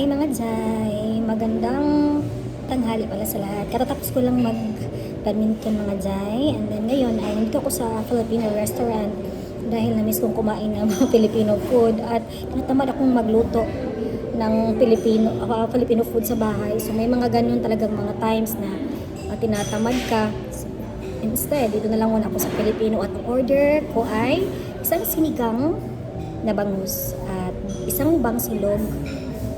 Hi mga Jai! Magandang tanghali pala sa lahat. Katatapos ko lang mag-badminton mga Jai. And then ngayon ay nandito ako sa Filipino restaurant dahil na-miss kong kumain ng mga Filipino food at tinatamad akong magluto ng Filipino food sa bahay. So may mga ganun talagang mga times na tinatamad ka. Instead, dito na lang muna ako sa Filipino at ang order ko ay isang sinigang na bangus at isang bangsilog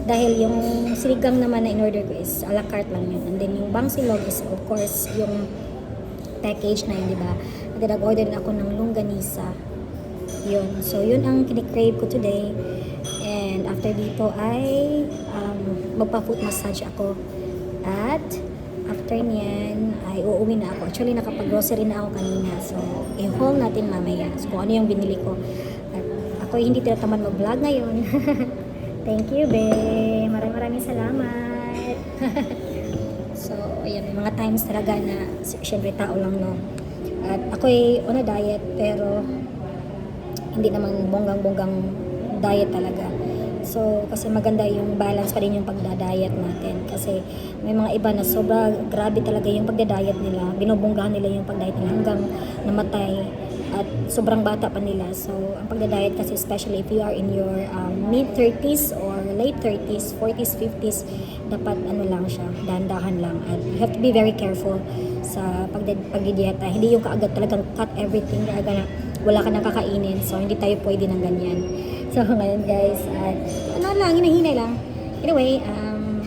dahil yung sinigang naman na in-order ko is a la carte lang yun, and then yung bangsilog is of course yung package na yun, di ba? And then nag-order din ako ng longganisa yun, so yun ang kinikrave ko today. And after dito ay magpa-foot massage ako at after niyan ay uuwi na ako. Actually nakapag-grocery na ako kanina, so i-haul natin mamaya so, kung ano yung binili ko. At ako hindi tinatamad mag-vlog ngayon. Thank you, be. Maraming salamat. So, ayan, may mga times talaga na syempre tao lang, no. At ako ay on a diet, pero hindi naman bonggang-bonggang diet talaga. So, kasi maganda yung balance pa rin yung pagda-diet natin. Kasi may mga iba na sobra grabe talaga yung pagda-diet nila. Binubonggahan nila yung pag-diet nila hanggang namatay. At sobrang bata pa nila. So, ang pagda-diet kasi, especially if you are in your mid-30s or late 30s, 40s, 50s, dapat ano lang siya, dahan-dahan lang. At you have to be very careful sa pagdidieta. Hindi yung kaagad talagang cut everything, kaagad na wala ka nang kakainin. So, hindi tayo pwede ng ganyan. So, ngayon guys, at ano lang, hinahinay lang. Anyway,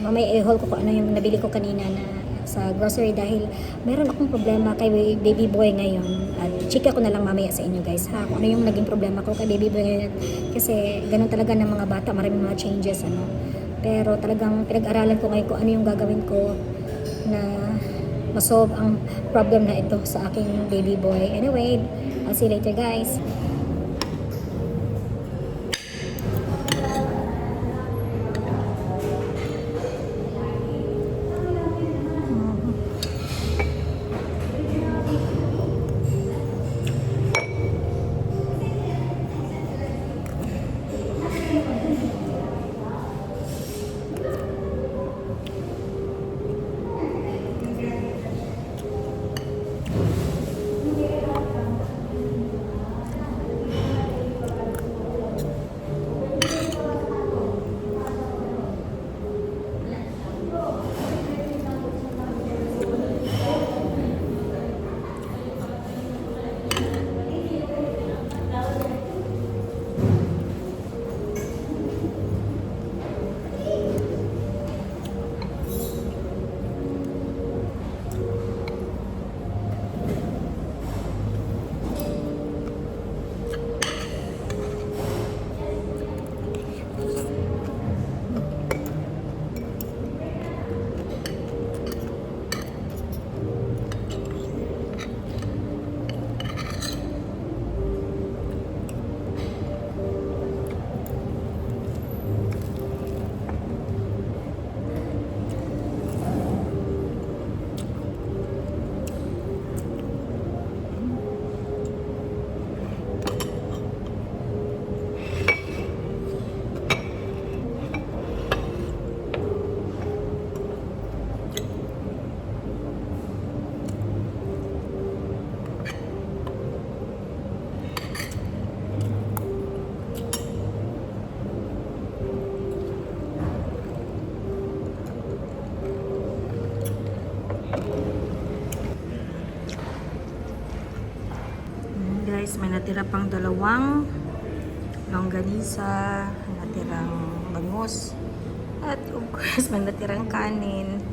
mamaya i-haul ko kung ano yung nabili ko kanina na sa grocery dahil meron akong problema kay baby boy ngayon at chika ko na lang mamaya sa inyo guys ha kung ano yung naging problema ko kay baby boy ngayon kasi ganun talaga ng mga bata, maraming mga changes ano, pero talagang pinag-aralan ko ngayon kung ano yung gagawin ko na masolve ang problem na ito sa aking baby boy. Anyway, I'll see you later guys. Guys, may natira pang dalawang longganisa, natirang bangus, at of course may natirang kanin.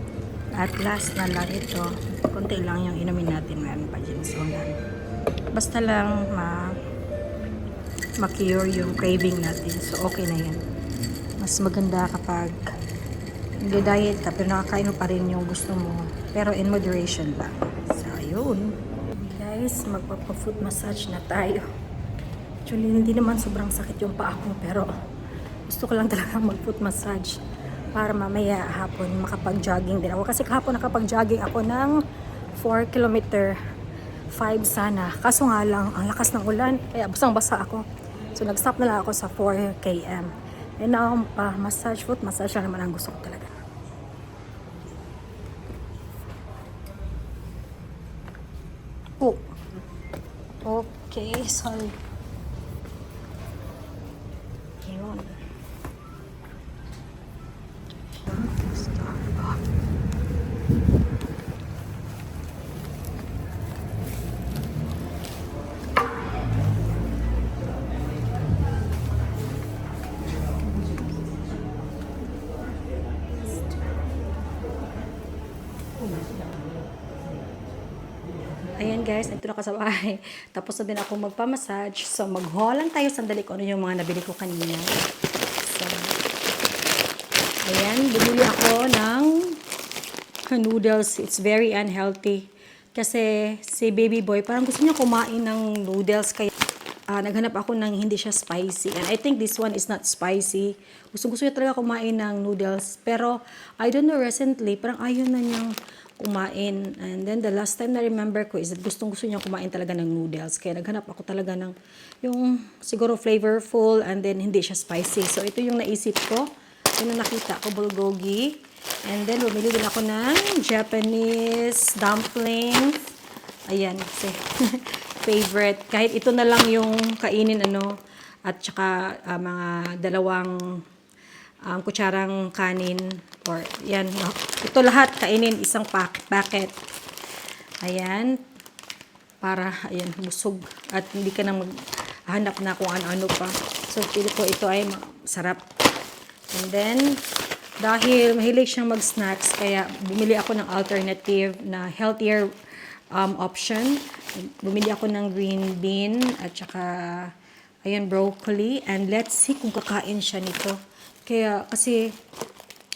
At last na lang ito, konti lang yung inumin natin, meron pa dyan sonan. Basta lang ma-cure yung craving natin, so okay na yan. Mas maganda kapag hindi diet ka pero nakakain mo pa rin yung gusto mo, pero in moderation lang. So ayun guys, magpapa-foot massage na tayo. Actually, hindi naman sobrang sakit yung paa ko, pero gusto ko lang talaga mag-foot massage para mamaya hapon makapag-jogging din ako. Kasi kahapon nakapag-jogging ako ng 4 kilometer, 5 sana. Kaso nga lang, ang lakas ng ulan, kaya basang-basa ako. So, nag-stop na lang ako sa 4 km. Eh na massage, foot massage na naman ang gusto ko talaga. Oh. Okay, sorry. Yun. Ayan guys, nagto na ka sa bahay. Tapos na din ako magpamassage. So mag-haul lang tayo sandali kung ano yung mga nabili ko kanina. So, ayan, bumili ako ng noodles. It's very unhealthy. Kasi si baby boy, parang gusto niya kumain ng noodles. Kaya naghanap ako ng hindi siya spicy. And I think this one is not spicy. Gusto niya talaga kumain ng noodles. Pero, I don't know, recently, parang ayaw na niyang kumain. And then, the last time na remember ko is that gusto niya kumain talaga ng noodles. Kaya naghanap ako talaga ng yung siguro flavorful and then hindi siya spicy. So, ito yung naisip ko. Yun ang nakita ko, bulgogi. And then, bumili din ako ng Japanese dumplings. Ayan, kasi favorite. Kahit ito na lang yung kainin, at saka mga dalawang kutsarang kanin. Or, yan. Ito lahat kainin, isang packet. Ayan. Para, ayan, busog. At hindi ka na maghanap na kung ano-ano pa. So, pili ko ito ay sarap. And then, dahil mahilig siyang mag-snacks, kaya bumili ako ng alternative na healthier option. Bumili ako ng green bean at saka ayan, broccoli. And let's see kung kakain siya nito. Kaya kasi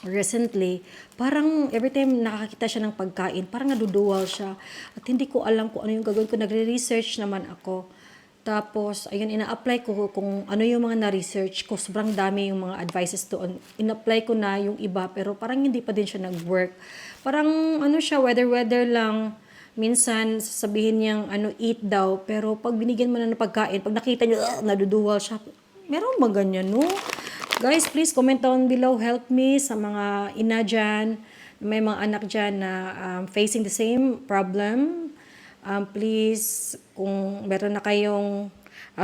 recently, parang every time nakakita siya ng pagkain, parang naduduwal siya. At hindi ko alam kung ano yung gagawin ko. Nagre-research naman ako. Tapos, ayun, ina-apply ko kung ano yung mga na-research ko. Sobrang dami yung mga advices doon. In-apply ko na yung iba, pero parang hindi pa din siya nag-work. Parang, siya, weather lang. Minsan, sasabihin niyang, eat daw. Pero pag binigyan mo na ng pagkain, pag nakita niyo, naduduwal siya. Meron ba ganyan, no? Guys, please comment down below. Help me sa mga ina dyan. May mga anak dyan na facing the same problem. Please, kung meron na kayong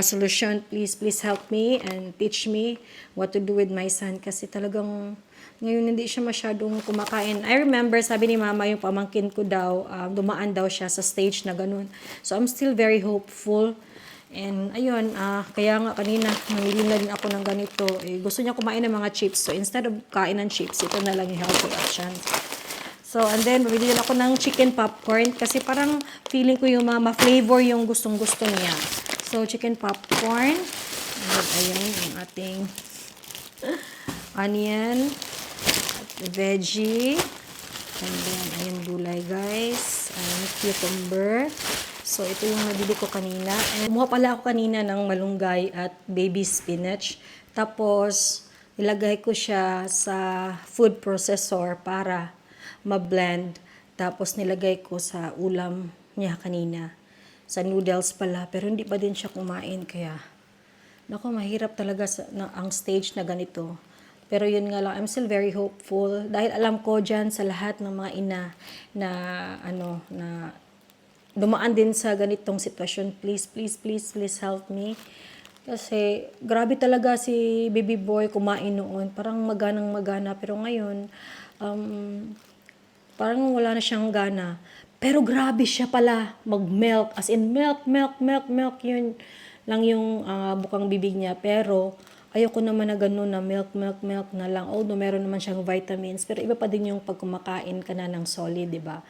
solution, please help me and teach me what to do with my son. Kasi talagang ngayon hindi siya masyadong kumakain. I remember, sabi ni mama, yung pamangkin ko daw, dumaan daw siya sa stage na ganun. So, I'm still very hopeful. And ayun, kaya nga kanina, namili na din ako ng ganito. Gusto niya kumain ng mga chips. So, instead of kain ng chips, ito na lang yung healthy option. So, and then, bumili ako ng chicken popcorn kasi parang feeling ko yung ma-flavor yung gustong-gusto niya. So, chicken popcorn. And ayan, yung ating onion, veggie, and then, ayan, gulay, guys. Ayan, cucumber. So, ito yung nabili ko kanina. And kumuha pala ako kanina ng malunggay at baby spinach. Tapos, ilagay ko siya sa food processor para ma-blend. Tapos nilagay ko sa ulam niya kanina. Sa noodles pala. Pero hindi pa din siya kumain. Kaya, naku, mahirap talaga ang stage na ganito. Pero yun nga lang, I'm still very hopeful. Dahil alam ko dyan sa lahat ng mga ina na, na dumaan din sa ganitong sitwasyon. Please help me. Kasi, grabe talaga si baby boy kumain noon. Parang maganang-magana. Pero ngayon, parang wala na siyang gana. Pero grabe siya pala mag-milk. As in, milk. Yun lang yung bukang bibig niya. Pero, ayoko naman na gano'n na milk na lang. Although, meron naman siyang vitamins. Pero iba pa din yung pag kumakain ka na ng solid, di ba?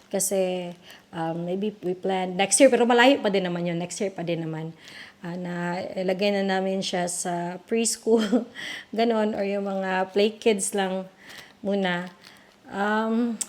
Kasi, maybe we plan next year. Pero malayo pa din naman yun. Next year pa din naman. Na ilagay na namin siya sa preschool. Ganon. Or yung mga play kids lang muna.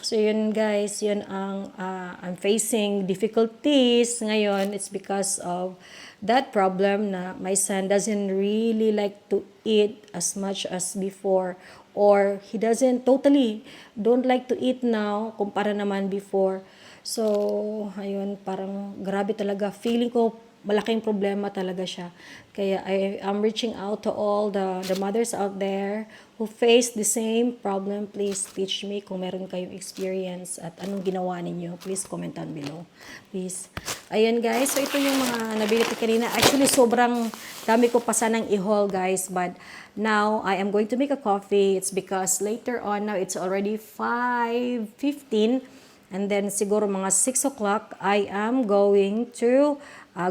So yun guys, yun ang I'm facing difficulties ngayon. It's because of that problem na my son doesn't really like to eat as much as before, or he doesn't totally don't like to eat now kumpara naman before. So ayun, parang grabe talaga, feeling ko malaking problema talaga siya. Kaya I'm reaching out to all the mothers out there who face the same problem. Please teach me kung meron kayong experience at anong ginawa ninyo. Please comment down below. Please. Ayan guys, so ito yung mga nabili ko kanina. Actually, sobrang dami ko pa sanang i-haul guys, but now I am going to make a coffee. It's because later on, now it's already 5:15. And then siguro mga 6 o'clock, I am going to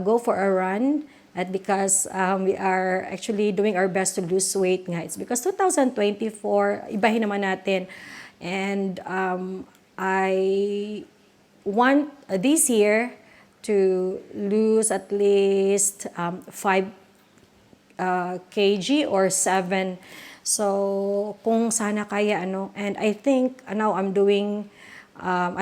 go for a run. At because we are actually doing our best to lose weight nga. It's because 2024, ibahin naman natin. And I want this year to lose at least 5 kg or 7. So, kung sana kaya, and I think now I'm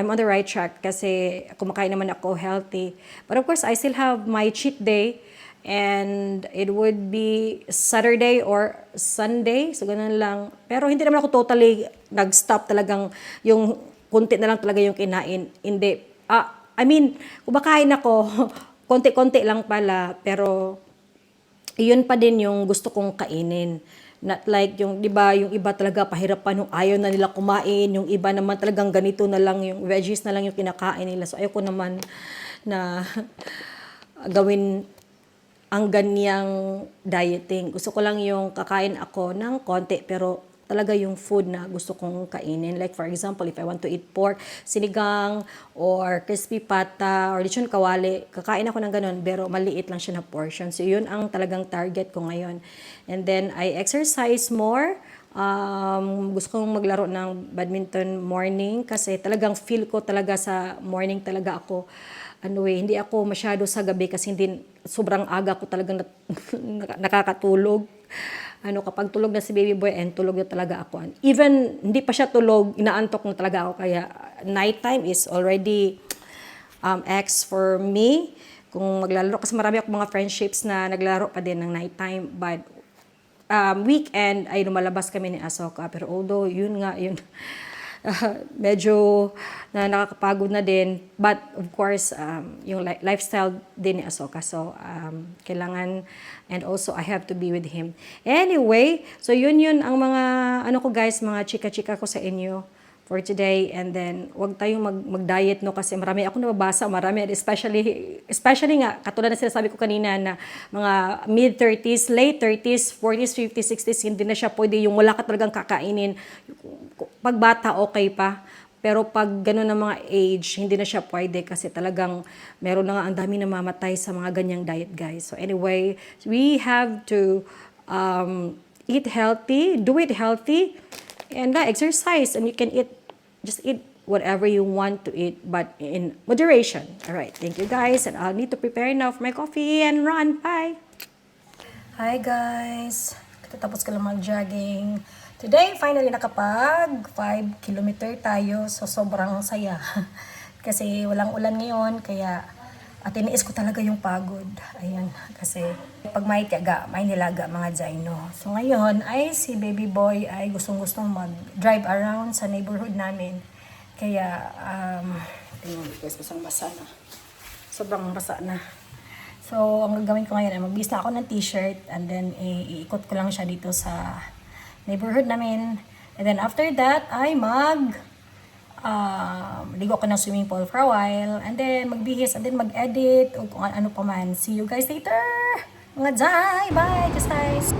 on the right track kasi kumakain naman ako healthy. But of course, I still have my cheat day and it would be Saturday or Sunday. So, ganun lang. Pero hindi naman ako totally nag-stop talagang yung konti na lang talaga yung kinain. Hindi. I mean, kumakain ako, konti-konti lang pala, pero iyon pa din yung gusto kong kainin. Not like yung, di ba, yung iba talaga pahirapan, yung ayaw na nila kumain, yung iba naman talagang ganito na lang, yung veggies na lang yung kinakain nila. So, ayoko naman na gawin ang ganyang dieting. Gusto ko lang yung kakain ako ng konti, pero talaga yung food na gusto kong kainin. Like for example, if I want to eat pork, sinigang, or crispy pata, or lechon kawali, kakain ako ng ganun, pero maliit lang siya na portion. So yun ang talagang target ko ngayon. And then I exercise more. Gusto kong maglaro ng badminton morning kasi talagang feel ko talaga sa morning talaga ako. Hindi ako masyado sa gabi kasi hindi sobrang aga ko talagang nakakatulog. Kapag tulog na si baby boy, and tulog na talaga ako. Even hindi pa siya tulog, inaantok na talaga ako. Kaya nighttime is already X for me. Kung maglalaro, kasi marami akong mga friendships na naglalaro pa din ng nighttime. But weekend ay lumalabas kami ni Asoka. Pero although yun medyo nakakapagod na din. But of course, yung lifestyle din ni Asoka. So, kailangan, and also I have to be with him. Anyway, so yun ang mga, ko guys, mga chika-chika ko sa inyo for today. And then, wag tayong mag-diet, kasi marami akong nababasa, especially nga, katulad na sinasabi ko kanina na mga mid-30s, late 30s, 40s, 50s, 60s, hindi na siya pwede yung wala ka talagang kakainin. Pag bata, okay pa. Pero pag gano'n ng mga age, hindi na siya pwede kasi talagang meron na nga ang dami namamatay sa mga ganyang diet, guys. So anyway, we have to eat healthy, do it healthy, and exercise. And you can just eat whatever you want to eat, but in moderation. All right, thank you guys. And I'll need to prepare now for my coffee and run. Bye! Hi guys! Katapos ko lang mag-jogging. Today, finally nakapag 5 kilometer tayo. So, sobrang saya. Kasi walang ulan ngayon. Kaya, tiniis ko talaga yung pagod. Ayan. Kasi, pag may tiyaga, may nilaga mga Jaino. So, ngayon, ay si baby boy ay gustong-gustong mag-drive around sa neighborhood namin. Kaya, tingnan guys, basang-basa na. Sobrang basa na. So, ang gagawin ko ngayon ay magbihis na ako ng t-shirt. And then, iikot ko lang siya dito sa neighborhood namin. And then after that, ay ligo ko ng swimming pool for a while. And then magbihis, and then mag-edit, o kung ano pa man. See you guys later! Mga Jai! Bye! Just guys!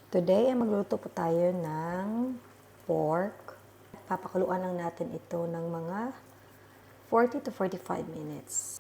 Today ay magluto po tayo ng pork. Papakuluan lang natin ito ng mga 40 to 45 minutes.